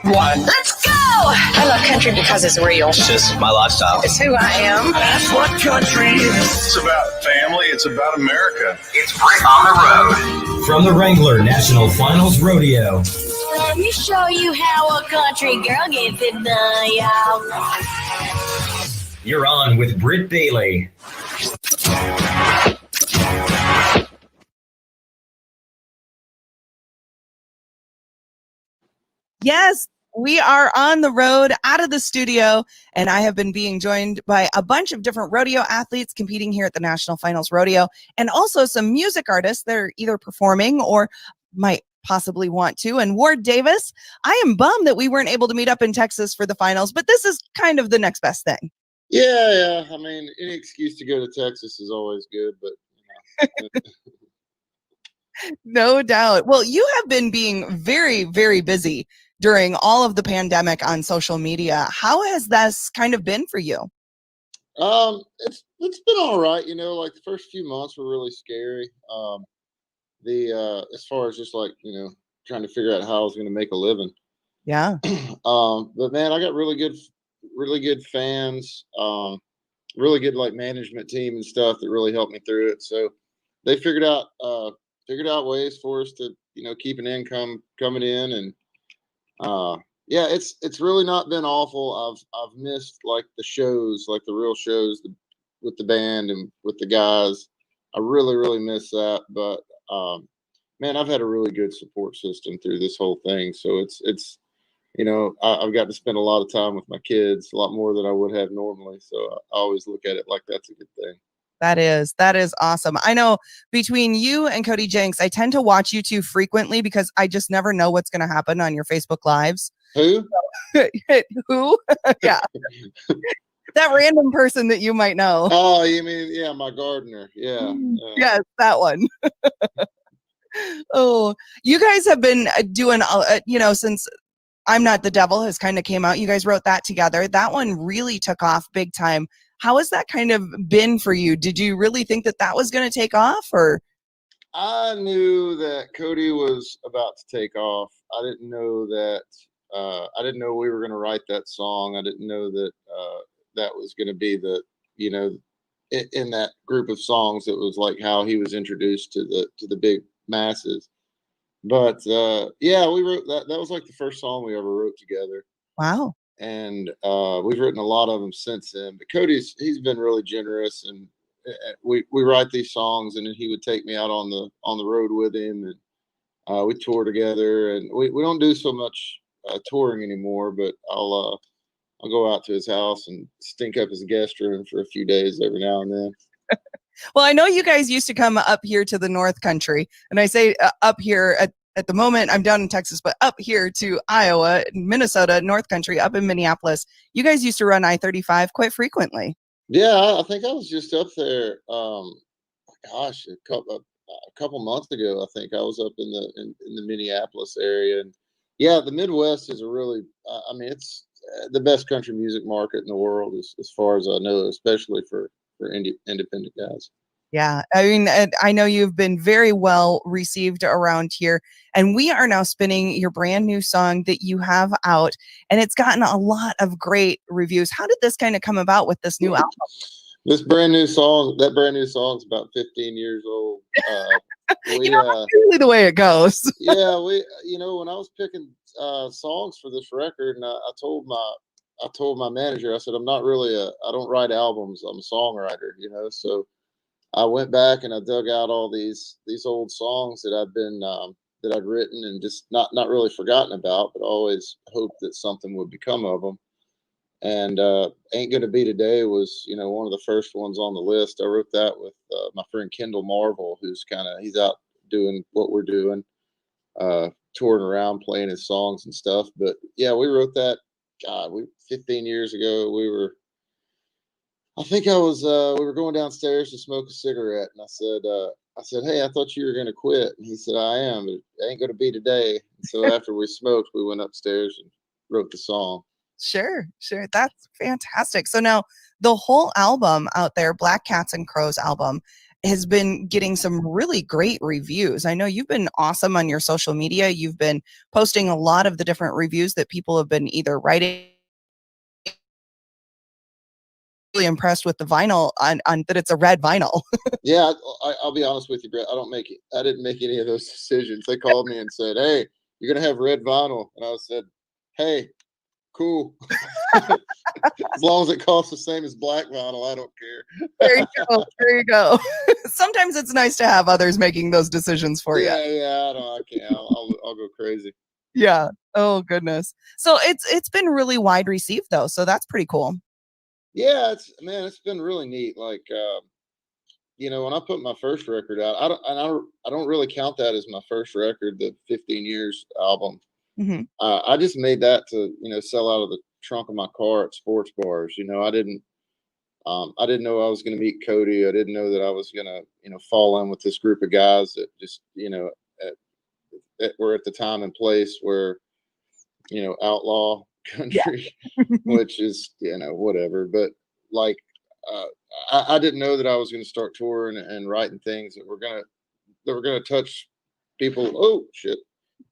One. Let's go! I love country because it's real. It's just my lifestyle. It's who I am. That's what country is. It's about family. It's about America. It's Britt on the road. From the Wrangler National Finals Rodeo. Let me show you how a country girl gets it done, y'all. You're on with Britt Bailey. Yes, we are on the road out of the studio, and I have been being joined by a bunch of different rodeo athletes competing here at the National Finals Rodeo, and also some music artists that are either performing or might possibly want to. And Ward Davis, I am bummed that we weren't able to meet up in Texas for the finals, but this is kind of the next best thing. Yeah. I mean, any excuse to go to Texas is always good, but you know. No doubt. Well, you have been being very, very busy during all of the pandemic on social media. How has this kind of been for you? It's been all right. You know, like the first few months were really scary. As far as just like, you know, trying to figure out how I was going to make a living. Yeah. But man, I got really good fans, really good like management team and stuff that really helped me through it. So they figured out ways for us to, you know, keep an income coming in. And yeah, it's really not been awful. I've missed like the shows, like the real shows with the band and with the guys. I really miss that. But man, I've had a really good support system through this whole thing. So it's you know, I've got to spend a lot of time with my kids, a lot more than I would have normally. So I always look at it like that's a good thing. That is awesome. I know between you and Cody Jenks, I tend to watch you two frequently because I just never know what's going to happen on your Facebook Lives. Who? Who? Yeah. That random person that you might know. Oh, you mean, yeah, my gardener. Yeah. Yes, that one. Oh, you guys have been doing, you know, since I'm Not the Devil has kind of came out. You guys wrote that together. That one really took off big time. How has that kind of been for you? Did you really think that was going to take off, or? I knew that Cody was about to take off. I didn't know that. I didn't know we were going to write that song. I didn't know that that was going to be the, you know, in that group of songs. It was like how he was introduced to the big masses. But yeah, we wrote that. That was like the first song we ever wrote together. Wow. And we've written a lot of them since then. But he's been really generous, and we write these songs, and then he would take me out on the road with him, and we tour together. And we don't do so much touring anymore, but I'll go out to his house and stink up his guest room for a few days every now and then. Well, I know you guys used to come up here to the North Country, and I say up here at the moment, I'm down in Texas, but up here to Iowa, Minnesota, North Country, up in Minneapolis. You guys used to run I-35 quite frequently. Yeah, I think I was just up there. Gosh, a couple months ago, I think I was up in the Minneapolis area, and yeah, the Midwest is a really, I mean, it's the best country music market in the world, as far as I know, especially for independent guys. Yeah, I mean, I know you've been very well received around here, and we are now spinning your brand new song that you have out, and it's gotten a lot of great reviews. How did this kind of come about with this new album? That brand new song is about 15 years old. You know, that's usually the way it goes. Yeah, you know, when I was picking songs for this record, and I told my manager, I said, I don't write albums. I'm a songwriter, you know, so I went back and I dug out all these old songs that I'd written and just not really forgotten about, but always hoped that something would become of them. And Ain't Gonna Be Today was, you know, one of the first ones on the list. I wrote that with my friend Kendall Marvel, he's out doing what we're doing, touring around playing his songs and stuff. But yeah, we wrote that. God, 15 years ago. I think we were going downstairs to smoke a cigarette, and I said, hey, I thought you were going to quit. And he said, I am, but it ain't going to be today. And so after we smoked, we went upstairs and wrote the song. Sure. That's fantastic. So now the whole album out there, Black Cats and Crows album, has been getting some really great reviews. I know you've been awesome on your social media. You've been posting a lot of the different reviews that people have been either writing. Really impressed with the vinyl on that it's a red vinyl. Yeah, I'll be honest with you, Brett. I didn't make any of those decisions. They called me and said, "Hey, you're gonna have red vinyl," and I said, "Hey, cool. As long as it costs the same as black vinyl, I don't care." There you go. There you go. Sometimes it's nice to have others making those decisions for you. Yeah. I can't. I'll go crazy. Yeah. Oh goodness. So it's been really wide received though, so that's pretty cool. Yeah, it's been really neat. Like, when I put my first record out, I don't really count that as my first record, the 15 years album. Hmm. I just made that to sell out of the trunk of my car at sports bars. I didn't know I was going to meet Cody. I didn't know that I was going to fall in with this group of guys that just were at the time and place where outlaw country, which is whatever. But like, I didn't know that I was going to start touring and writing things that were gonna touch people. Oh shit,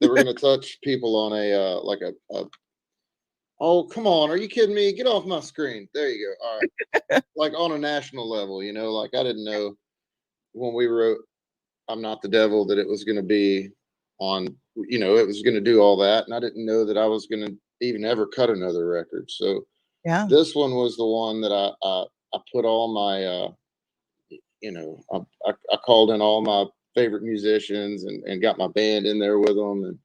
that were going to touch people on a like a. Oh, come on. Are you kidding me? Get off my screen. There you go. All right. Like on a national level, like I didn't know when we wrote I'm Not the Devil that it was going to be on, it was going to do all that. And I didn't know that I was going to even ever cut another record. So Yeah. this one was the one that I put all my, I called in all my favorite musicians and got my band in there with them. And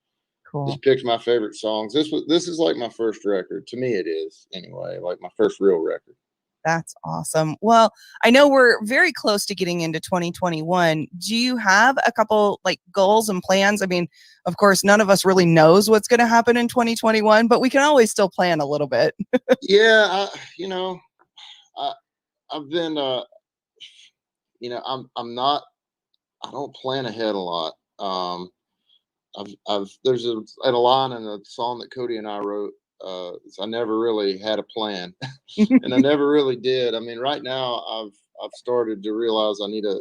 Cool. just picked my favorite songs. This is like my first record. To me, it is anyway, like my first real record. That's awesome. Well, I know we're very close to getting into 2021. Do you have a couple like goals and plans? I mean, of course, none of us really knows what's going to happen in 2021, but we can always still plan a little bit. Yeah, I've been, I'm not. I don't plan ahead a lot. There's a line in a song that Cody and I wrote. I never really had a plan, and I never really did. I mean, right now I've started to realize I need a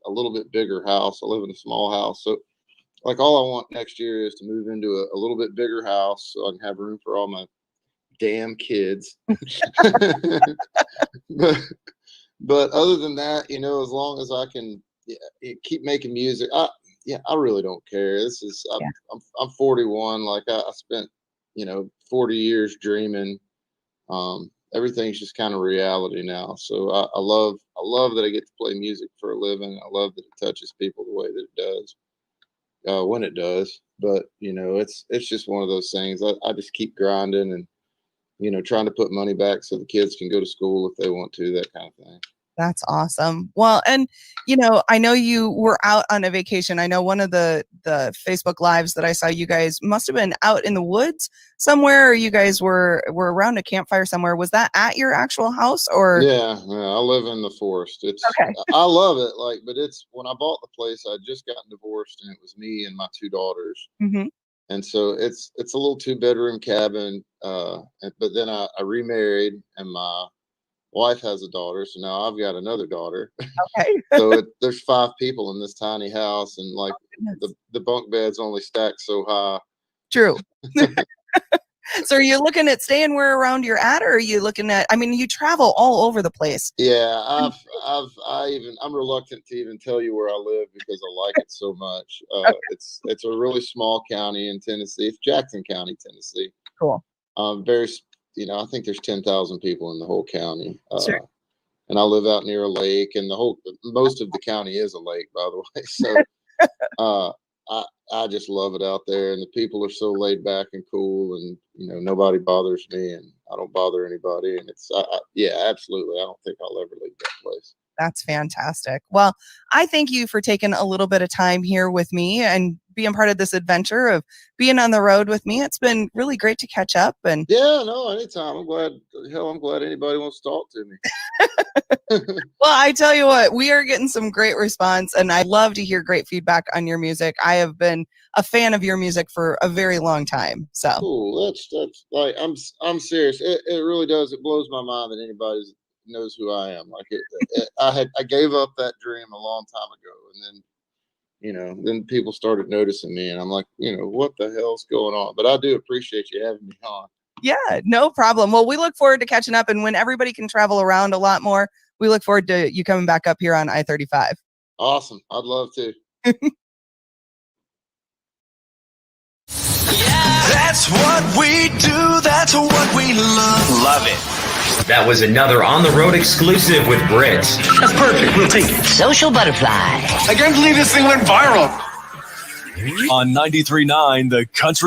little bit bigger house. I live in a small house, so like all I want next year is to move into a little bit bigger house so I can have room for all my damn kids. but other than that, as long as I can keep making music, I really don't care. I'm 41. Like I spent 40 years dreaming. Everything's just kind of reality now. So I love that I get to play music for a living. I love that it touches people the way that it does when it does. But it's just one of those things. I just keep grinding and trying to put money back so the kids can go to school if they want to, that kind of thing. That's awesome. Well, and I know you were out on a vacation. I know one of the Facebook lives that I saw, you guys must have been out in the woods somewhere, or you guys were around a campfire somewhere. Was that at your actual house or? Yeah, I live in the forest. It's okay. I love it. But it's when I bought the place, I'd just gotten divorced, and it was me and my two daughters. Mm-hmm. And so it's a little 2-bedroom cabin. But then I remarried, and my wife has a daughter, so now I've got another daughter. Okay. So there's 5 people in this tiny house, and like the bunk beds only stack so high. True. So are you looking at staying where around you're at, or are you looking at? I mean, you travel all over the place. Yeah, I'm reluctant to even tell you where I live because I like it so much. Okay. It's a really small county in Tennessee. It's Jackson County, Tennessee. Cool. Very, I think there's 10,000 people in the whole county. Sure. And I live out near a lake, and most of the county is a lake, by the way. So, I just love it out there, and the people are so laid back and cool, and nobody bothers me, and I don't bother anybody, and yeah, absolutely. I don't think I'll ever leave that place. That's fantastic. Well, I thank you for taking a little bit of time here with me and being part of this adventure of being on the road with me. It's been really great to catch up. And yeah, no, anytime. I'm glad anybody wants to talk to me. Well, I tell you what, we are getting some great response, and I love to hear great feedback on your music. I have been a fan of your music for a very long time. So cool. That's like I'm serious. It really does. It blows my mind that anybody's knows who I am. Like I gave up that dream a long time ago, and then then people started noticing me, and I'm like, what the hell's going on? But I do appreciate you having me on. Yeah, no problem. Well, we look forward to catching up, and when everybody can travel around a lot more, we look forward to you coming back up here on I-35. Awesome. I'd love to. That's what we do. That's what we love. Love it. That was another On the Road exclusive with Britt. That's perfect. We'll take it. Social butterfly. I can't believe this thing went viral. On 93.9, the country.